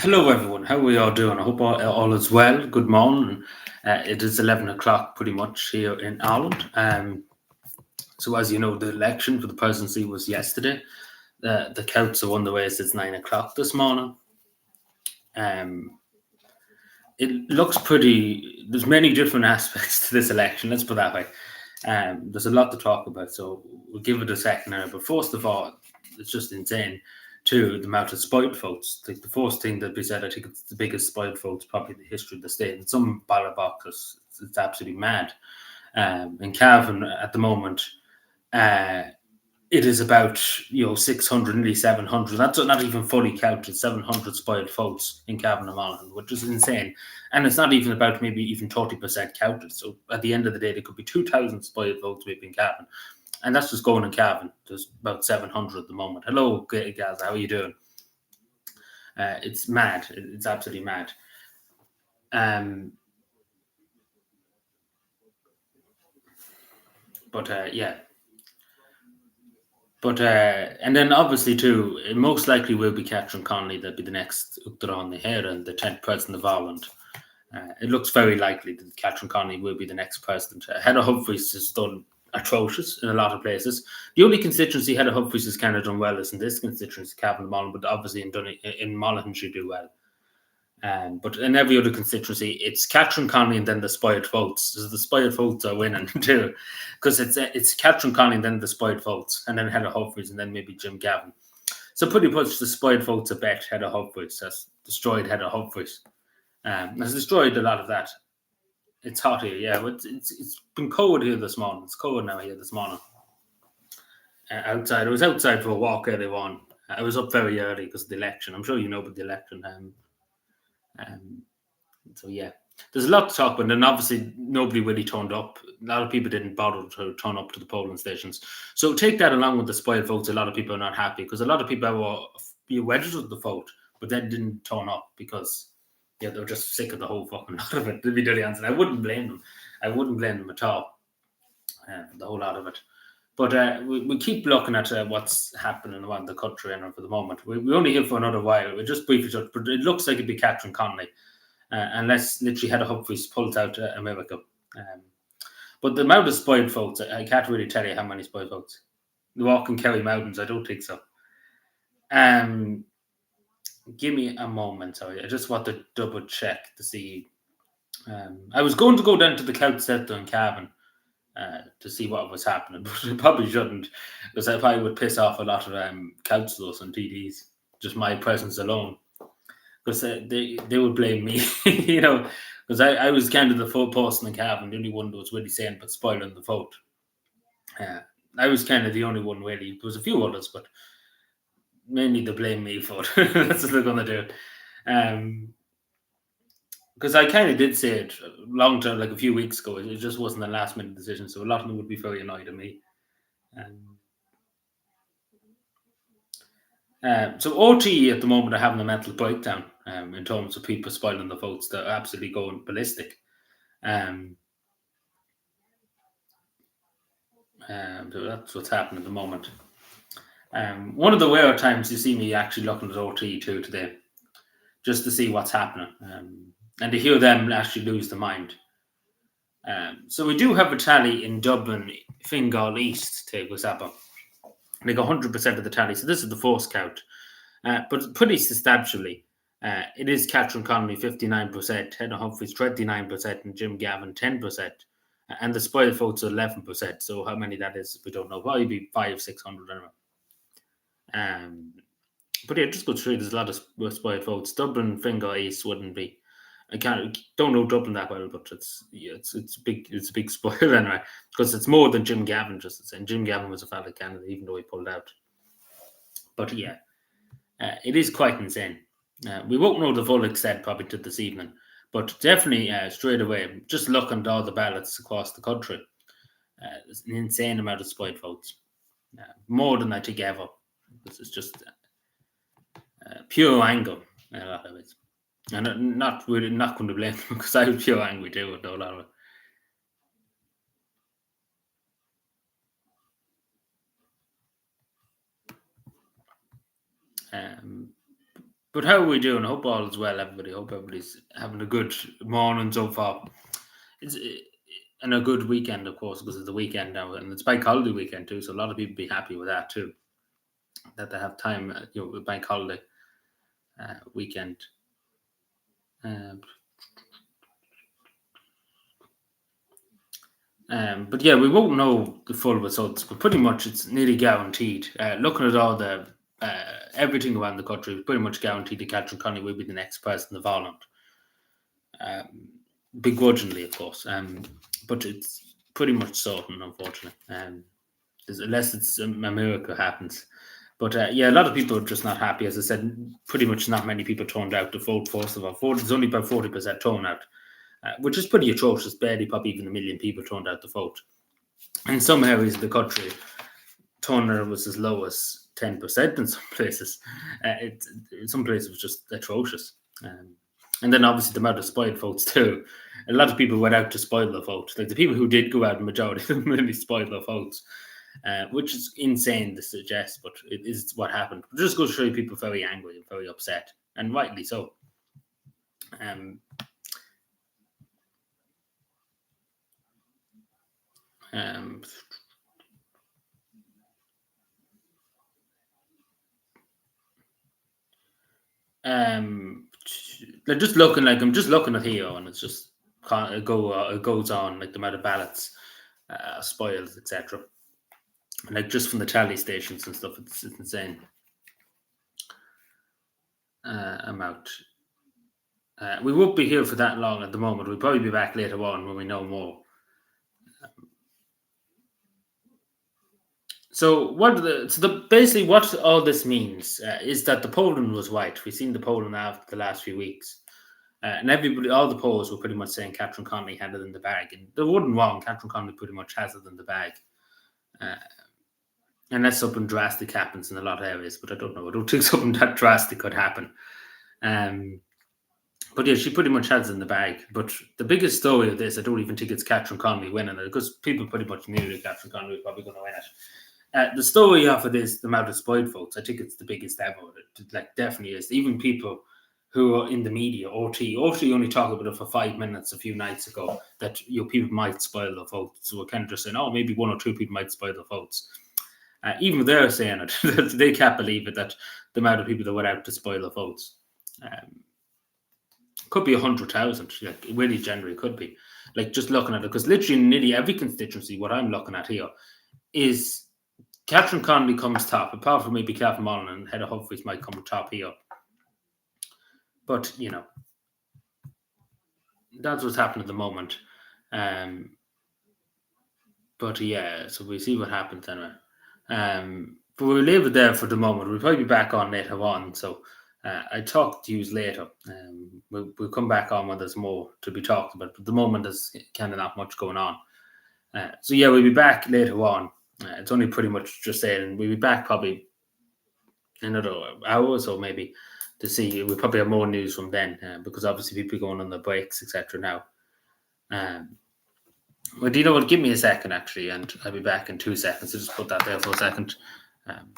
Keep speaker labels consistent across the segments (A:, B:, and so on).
A: Hello, everyone. How are we all doing? I hope all is well. Good morning. It is 11 o'clock pretty much here in Ireland. So, as you know, the election for the presidency was yesterday. The counts are underway since 9 o'clock this morning. Um, it looks pretty, there's many different aspects to this election, let's put it that way. There's a lot to talk about, so we'll give it a second now. But first of all, it's just insane to the amount of spoiled votes. The first thing that we said, I think it's the biggest spoiled votes probably in the history of the state. In some ballot boxes, it's absolutely mad. In Cavan at the moment, uh, it is about 600, nearly 700. That's not even fully counted. 700 spoiled votes in Cavan and Monaghan, which is insane. And it's not even about maybe even 30% counted. So at the end of the day, there could be 2,000 spoiled votes maybe in Cavan, and that's just going in Cavan. There's about 700 at the moment. Hello, guys. How are you doing? It's mad. It's absolutely mad. But yeah. But and then obviously too, it most likely will be Catherine Connolly that'll be the next Uachtar on the hair and the 10th president of Ireland. It looks very likely that Catherine Connolly will be the next president. Heather Humphreys has done atrocious in a lot of places. The only constituency Heather Humphreys has kind of done well is in this constituency, Cavan and Monaghan, but obviously in Monaghan she do well. But in every other constituency, it's Catherine Connolly and then the spoiled votes. So the spoiled votes are winning too, because it's Catherine Connolly and then the spoiled votes, and then Heather Humphreys and then maybe Jim Gavin. So pretty much the spoiled votes are bet Heather Humphreys has destroyed Heather Humphreys. Has destroyed a lot of that. It's hot here, yeah. But it's been cold here this morning. It's cold now here this morning. Outside, I was outside for a walk earlier on. I was up very early because of the election. I'm sure you know about the election. So yeah, there's a lot to talk about, and obviously nobody really turned up. A lot of people didn't bother to turn up to the polling stations. So take that along with the spoiled votes. A lot of people are not happy because a lot of people were registered to vote, but then didn't turn up because they were just sick of the whole fucking lot of it. To be really honest, I wouldn't blame them. I wouldn't blame them at all. The whole lot of it. But we keep looking at what's happening around the country and for the moment. We're only here for another while. We just briefly touch, but it looks like it'd be Catherine Connolly. Unless literally Heather Humphreys pulls out a miracle. But the amount of spoiled votes, I can't really tell you how many spoiled votes. The walk in Kerry Mountains, I don't think so. Give me a moment, sorry. I just want to double check to see. I was going to go down to the Count Centre in Cavan to see what was happening, but I probably shouldn't, because I probably would piss off a lot of councillors and TDs, just my presence alone. Because they would blame me, because I was kind of the full person in Cavan, the only one that was really saying but spoiling the vote. I was kind of the only one really. There was a few others, but mainly they blame me for it. That's what they're going to do. Because I kind of did say it long term, like a few weeks ago. It just wasn't a last minute decision, so a lot of them would be very annoyed at me. So OTE at the moment are having a mental breakdown in terms of people spoiling the votes. They're absolutely going ballistic. So that's what's happening at the moment. One of the rare times you see me actually looking at OTE too today, just to see what's happening and to hear them actually lose their mind. So we do have a tally in Dublin, Fingal East, take example. Like 100% of the tally. So this is the first count. But pretty substantially, it is Catherine Connolly 59%, Heather Humphreys 29%, and Jim Gavin 10%. And the spoiled votes are 11%. So how many that is, we don't know. Probably be 500-600 anyway. But yeah, just go through. There's a lot of spoiled votes. Dublin, Fingal East wouldn't be. Don't know Dublin that well, but it's a big spoil anyway, because it's more than Jim Gavin just, and Jim Gavin was a valid candidate even though he pulled out. But yeah, it is quite insane. We won't know the full extent probably to this evening, but definitely straight away, just looking at all the ballots across the country, there's an insane amount of spoiled votes, more than I think ever. This is just pure anger, a lot of it. And not going to blame them because I was pure angry too with a lot of it. But how are we doing? I hope all is well, everybody. Hope everybody's having a good morning so far. It's and a good weekend, of course, because it's the weekend now, and it's bank holiday weekend too. So a lot of people be happy with that too, that they have time, with bank holiday weekend. Um, but yeah, we won't know the full results, but pretty much it's nearly guaranteed. Looking at all the everything around the country, it's pretty much guaranteed that Catherine Connie will be the next president of Ireland. Um, Begrudgingly, of course, but it's pretty much certain, unfortunately. Unless it's a miracle happens. But yeah, a lot of people are just not happy. As I said, pretty much not many people turned out to vote. First of all, there's only about 40% turnout, which is pretty atrocious. Barely, probably even a million people turned out to vote. In some areas of the country, turnout was as low as 10% in some places. In some places, it was just atrocious. And then obviously the amount of spoiled votes too. A lot of people went out to spoil the vote. Like the people who did go out, the majority of them really spoiled their votes, which is insane to suggest, but it is what happened. It just goes to show you people very angry and very upset, and rightly so. Um, um, they're just looking like I'm just looking at here, and it's just it goes on like the amount of ballots spoiled, etc. Like just from the tally stations and stuff, it's insane amount. We won't be here for that long at the moment. We'll probably be back later on when we know more. So basically what all this means is that the polling was right. We've seen the polling after the last few weeks, and everybody, all the polls were pretty much saying Catherine Connolly had it in the bag, and they wouldn't wrong. Catherine Connolly pretty much has it in the bag, uh, unless something drastic happens in a lot of areas. But I don't know. I don't think something that drastic could happen. Um, But yeah, she pretty much has it in the bag. But the biggest story of this, I don't even think it's Catherine Connolly winning it, because people pretty much knew that Catherine Connolly was probably going to win it. The story of it is the amount of spoiled votes. I think it's the biggest ever. It like definitely is. Even people who are in the media, OT only talked about it for 5 minutes a few nights ago, that people might spoil the votes. So we're kind of just saying, oh, maybe one or two people might spoil the votes. Even they're saying it. They can't believe it, that the amount of people that went out to spoil the votes. Could be 100,000. Like really, generally could be. Like just looking at it, because literally nearly every constituency, what I'm looking at here is Catherine Connolly comes top, apart from maybe Cavan and Heather Humphreys might come top here. But that's what's happening at the moment. But yeah, so we'll see what happens anyway. But we'll leave it there for the moment. We'll probably be back on later on. So I talk to you later. We'll come back on when there's more to be talked about. But at the moment, there's kind of not much going on. So yeah, we'll be back later on. It's only pretty much just saying we'll be back probably another hour or so maybe to see. We'll probably have more news from then, because obviously people are going on the breaks, etc. now. Well, do you know what? Give me a second, actually, and I'll be back in 2 seconds. So just put that there for a second. Um,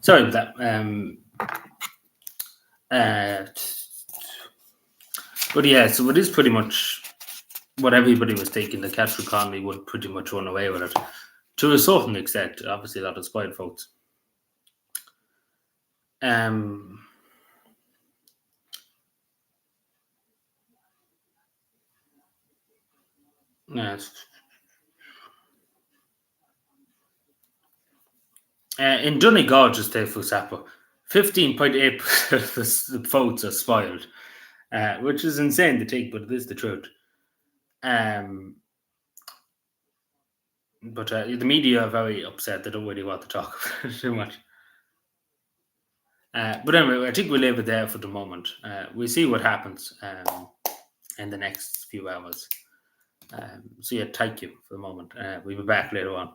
A: Sorry about that. Uh, but yeah, so it is pretty much what everybody was thinking. The Catherine Connolly would pretty much run away with it to a certain extent. Obviously, a lot of spoiled votes. Yes. In Donegal, just for example, 15.8% of the votes are spoiled. which is insane to think, but it is the truth. But the media are very upset. They don't really want to talk about it too much. But anyway, I think we'll leave it there for the moment. We'll see what happens in the next few hours. So yeah, thank you for the moment. We'll be back later on.